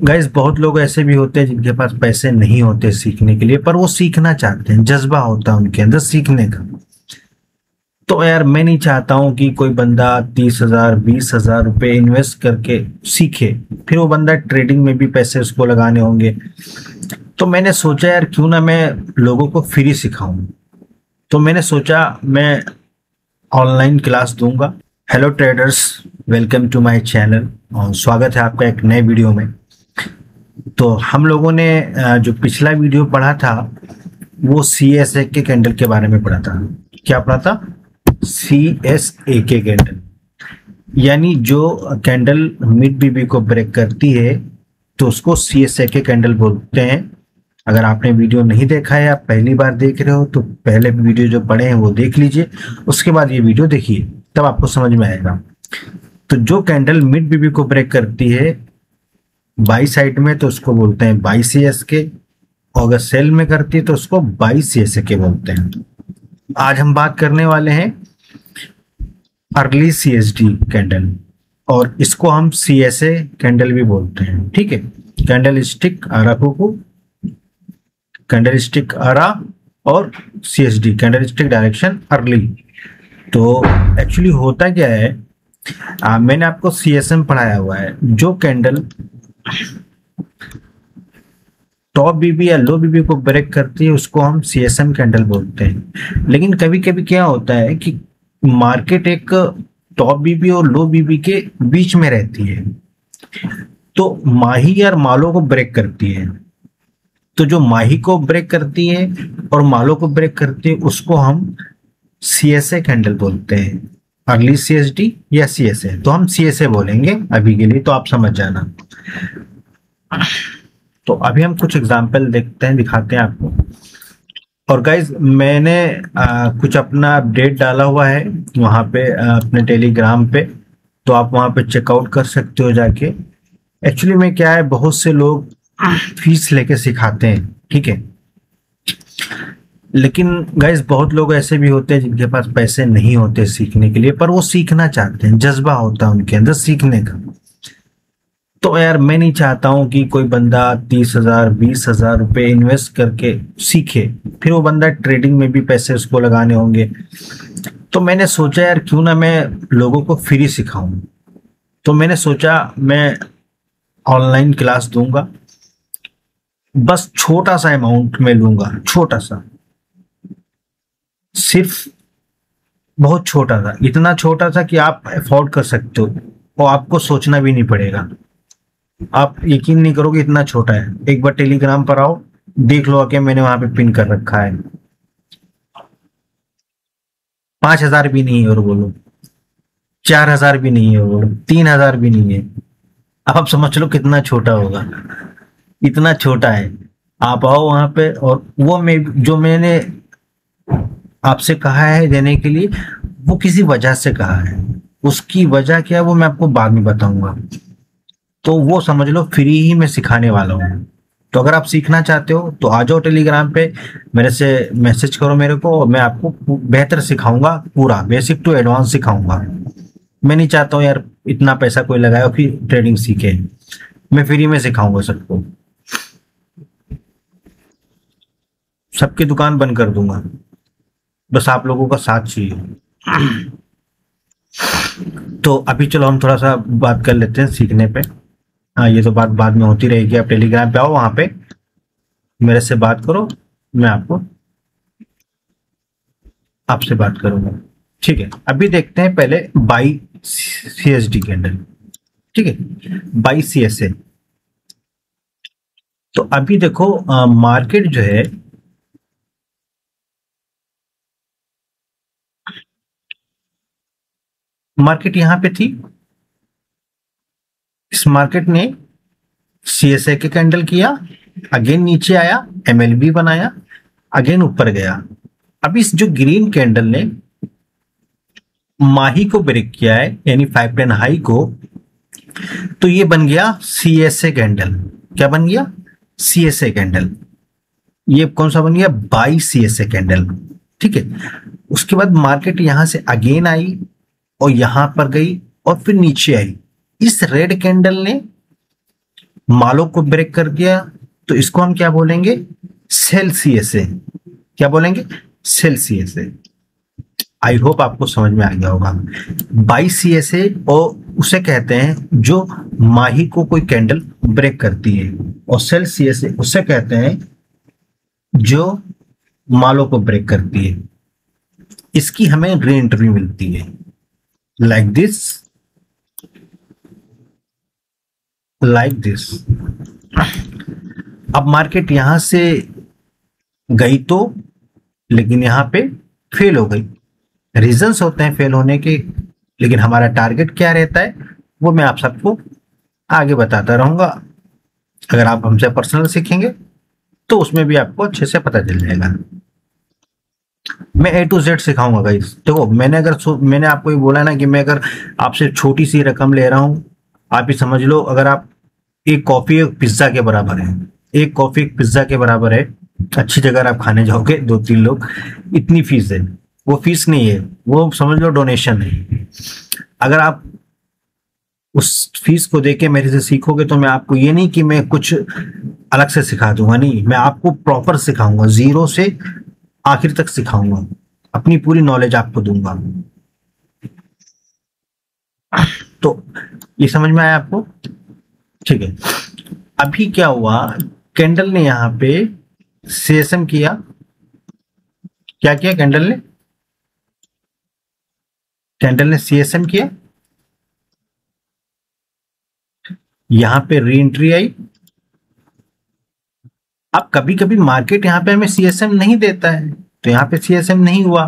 Guys बहुत लोग ऐसे भी होते हैं जिनके पास पैसे नहीं होते सीखने के लिए, पर वो सीखना चाहते हैं, जज्बा होता है उनके अंदर सीखने का। तो यार मैं नहीं चाहता हूं कि कोई बंदा 30,000 20,000 रुपए इन्वेस्ट करके सीखे, फिर वो बंदा ट्रेडिंग में भी पैसे उसको लगाने होंगे। तो मैंने सोचा यार क्यों ना मैं लोगों को फ्री सिखाऊं। तो मैंने सोचा मैं ऑनलाइन क्लास दूंगा। Hello traders, welcome to my channel और स्वागत है आपका एक नए वीडियो में। तो हम लोगों ने जो पिछला वीडियो पढ़ा था वो CSA के कैंडल के बारे में पढ़ा था। क्या पढ़ा था? CSA के कैंडल, यानी जो कैंडल मिड बीबी को ब्रेक करती है तो उसको CSA के कैंडल बोलते हैं। अगर आपने वीडियो नहीं देखा है, आप पहली बार देख रहे हो, तो पहले वीडियो जो पढ़े हैं वो देख लीजिए, उसके बाद ये वीडियो देखिए, तब आपको समझ में आएगा। तो जो कैंडल मिड बीबी को ब्रेक करती है बाई साइड में तो उसको बोलते हैं बाई CSK, और अगर सेल में करती है तो उसको बाई CSK बोलते हैं। आज हम बात करने वाले हैं अर्ली CSD कैंडल, और इसको हम CSA कैंडल भी बोलते हैं। ठीक है, कैंडल स्टिक आराकुकु, कैंडल स्टिक आरा, और CSD candle stick direction early. तो एक्चुअली होता क्या है, मैंने आपको CSM पढ़ाया हुआ है। जो कैंडल टॉप बीबी या लो बीबी को ब्रेक करती है उसको हम CSM कैंडल बोलते हैं। लेकिन कभी कभी क्या होता है कि मार्केट एक टॉप बीबी और लो बीबी के बीच में रहती है, तो माही और मालों को ब्रेक करती है। तो जो माही को ब्रेक करती है और मालों को ब्रेक करती है उसको हम CSA कैंडल बोलते हैं, अर्ली CSD या CSA। तो हम CSA बोलेंगे अभी के लिए, तो आप समझ जाना। तो अभी हम कुछ एग्जांपल देखते हैं, दिखाते हैं आपको। और गाइज मैंने कुछ अपना अपडेट डाला हुआ है वहां पे अपने टेलीग्राम पे, तो आप वहां पे चेकआउट कर सकते हो जाके। एक्चुअली में क्या है, बहुत से लोग फीस लेके सिखाते हैं, ठीक है, लेकिन गाइज बहुत लोग ऐसे भी होते हैं जिनके पास पैसे नहीं होते सीखने के लिए, पर वो सीखना चाहते हैं, जज्बा होता है उनके अंदर सीखने का। तो यार मैं नहीं चाहता हूं कि कोई बंदा 30,000 20,000 रुपए इन्वेस्ट करके सीखे, फिर वो बंदा ट्रेडिंग में भी पैसे उसको लगाने होंगे। तो मैंने सोचा यार क्यों ना मैं लोगों को फ्री सिखाऊं। तो मैंने सोचा मैं ऑनलाइन क्लास दूंगा, बस छोटा सा अमाउंट में लूंगा, छोटा सा, सिर्फ बहुत छोटा सा, इतना छोटा सा कि आप अफोर्ड कर सकते हो और आपको सोचना भी नहीं पड़ेगा। आप यकीन नहीं करोगे इतना छोटा है। एक बार टेलीग्राम पर आओ, देख लो आके, मैंने वहां पे पिन कर रखा है। 5,000 भी नहीं है, और बोलो 4,000 भी नहीं है, और बोलो 3,000 भी नहीं है। अब आप समझ लो कितना छोटा होगा, इतना छोटा है। आप आओ वहां पे, और वो जो मैंने आपसे कहा है देने के लिए, वो किसी वजह से कहा है। उसकी वजह क्या है वो मैं आपको बाद में बताऊंगा। तो वो समझ लो फ्री ही मैं सिखाने वाला हूँ। तो अगर आप सीखना चाहते हो तो आ जाओ टेलीग्राम पे, मेरे से मैसेज करो मेरे को, और मैं आपको बेहतर सिखाऊंगा, पूरा बेसिक टू एडवांस सिखाऊंगा। मैं नहीं चाहता हूँ यार इतना पैसा कोई लगाए और फिर ट्रेडिंग सीखे। मैं फ्री में सिखाऊंगा सबको, सबकी दुकान बंद कर दूंगा, बस आप लोगों का साथ चाहिए। तो अभी चलो हम थोड़ा सा बात कर लेते हैं सीखने पे। हाँ, ये तो बात बाद में होती रहेगी। आप टेलीग्राम पे आओ, वहां पे मेरे से बात करो, मैं आपसे बात करूंगा। ठीक है, अभी देखते हैं पहले बाई CSD कैंडल। ठीक है, बाई CSA। तो अभी देखो मार्केट जो है, मार्केट यहां पे थी, इस मार्केट ने CSA के कैंडल किया, अगेन नीचे आया, MLB बनाया, अगेन ऊपर गया। अब इस जो ग्रीन कैंडल ने माही को ब्रेक किया है, यानी 510 हाई को, तो ये बन गया CSA कैंडल। क्या बन गया? CSA candle. ये कौन सा बन गया? By CSA candle. ठीक है, उसके बाद मार्केट यहां से अगेन आई और यहां पर गई और फिर नीचे आई। इस रेड कैंडल ने मालों को ब्रेक कर दिया, तो इसको हम क्या बोलेंगे, सेल सीएसए। क्या बोलेंगे, सेल सीएसए। आई होप आपको समझ में आ गया होगा। बाई सीएसए और उसे कहते हैं जो माही को कोई कैंडल ब्रेक करती है, और सेल सीएसए उसे कहते हैं जो मालों को ब्रेक करती है। इसकी हमें री एंट्री मिलती है लाइक दिस, लाइक दिस। अब मार्केट यहां से गई तो, लेकिन यहां पे फेल हो गई। रीजंस होते हैं फेल होने के, लेकिन हमारा टारगेट क्या रहता है वो मैं आप सबको आगे बताता रहूंगा। अगर आप हमसे पर्सनल सीखेंगे तो उसमें भी आपको अच्छे से पता चल जाएगा। मैं A to Z सिखाऊंगा गाइस। देखो मैंने आपको ये बोला ना कि मैं अगर आपसे छोटी सी रकम ले रहा हूं, आप ही समझ लो, अगर आप एक कॉफी एक पिज्जा के बराबर है, एक कॉफी एक पिज्जा के बराबर है। अच्छी जगह आप खाने जाओगे 2-3 लोग, इतनी फीस है। वो फीस नहीं है, वो समझ लो डोनेशन है। अगर आप उस फीस को देके मेरे से सीखोगे तो मैं आपको ये नहीं कि मैं कुछ अलग से सिखा दूंगा, नहीं, मैं आपको प्रॉपर सिखाऊंगा, जीरो से आखिर तक सिखाऊंगा, अपनी पूरी नॉलेज आपको दूंगा। तो ये समझ में आया आपको, ठीक है। अभी क्या हुआ, कैंडल ने यहां पे सीएसएम किया। क्या किया कैंडल ने सीएसएम किया, यहां पे री एंट्री आई। अब कभी कभी मार्केट यहां पे हमें सीएसएम नहीं देता है, तो यहां पे सीएसएम नहीं हुआ,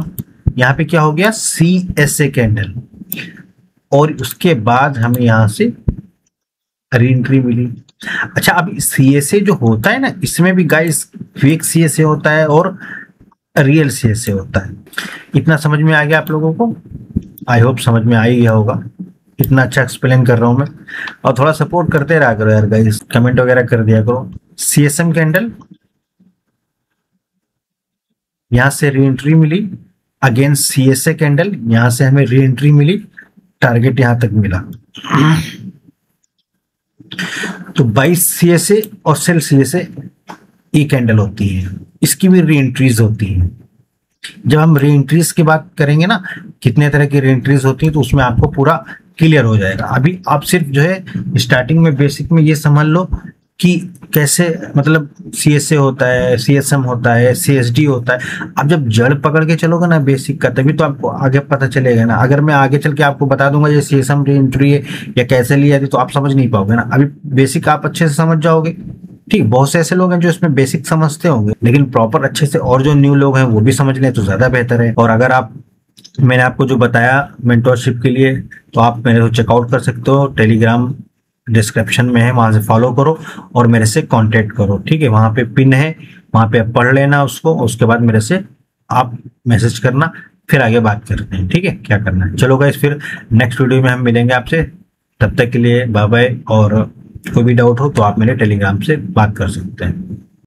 यहां पे क्या हो गया, सीएसए कैंडल, और उसके बाद हमें यहां से री एंट्री मिली। अच्छा, अब सीएसए जो होता है ना, इसमें भी गाइस फेक सीएसए होता है और रियल सीएसए होता है। इतना समझ में आ गया आप लोगों को? आई होप समझ में आ ही गया होगा, इतना अच्छा एक्सप्लेन कर रहा हूं मैं। और थोड़ा सपोर्ट करते रहा करो यार गाइस, कमेंट वगैरह कर दिया करो। सीएसएम कैंडल, यहां से री एंट्री मिली, अगेन सीएसए कैंडल, यहां से हमें री एंट्री मिली, टारगेट यहां तक मिला। तो 22 सीएसए और सेल सीएसए ई कैंडल होती है, इसकी भी री एंट्रीज होती है। जब हम री एंट्रीज की बात करेंगे ना, कितने तरह की री एंट्रीज होती है, तो उसमें आपको पूरा क्लियर हो जाएगा। अभी आप सिर्फ जो है स्टार्टिंग में बेसिक में ये समझ लो कि कैसे, मतलब सीएसए होता है, सीएसएम होता है, सीएसडी होता है। अब जब जड़ पकड़ के चलोगे ना बेसिक का, तभी तो आपको आगे पता चलेगा ना। अगर मैं आगे चल के आपको बता दूंगा ये सीएसएम री एंट्री है या कैसे लिया थी, तो आप समझ नहीं पाओगे ना। अभी बेसिक आप अच्छे से समझ जाओगे, ठीक। बहुत से ऐसे लोग हैं जो इसमें बेसिक समझते होंगे, लेकिन प्रॉपर अच्छे से, और जो न्यू लोग हैं वो भी समझ लें तो ज्यादा बेहतर है। और अगर आप, मैंने आपको जो बताया मेंटोरशिप के लिए, तो आप मेरे को चेकआउट कर सकते हो, टेलीग्राम डिस्क्रिप्शन में है, वहां से फॉलो करो और मेरे से कांटेक्ट करो, ठीक है। वहां पे पिन है, वहां पे पढ़ लेना उसको, उसके बाद मेरे से आप मैसेज करना, फिर आगे बात करते हैं, ठीक है, क्या करना है। चलो गाइस, फिर नेक्स्ट वीडियो में हम मिलेंगे आपसे, तब तक के लिए बाय बाय। और कोई भी डाउट हो तो आप मेरे टेलीग्राम से बात कर सकते हैं।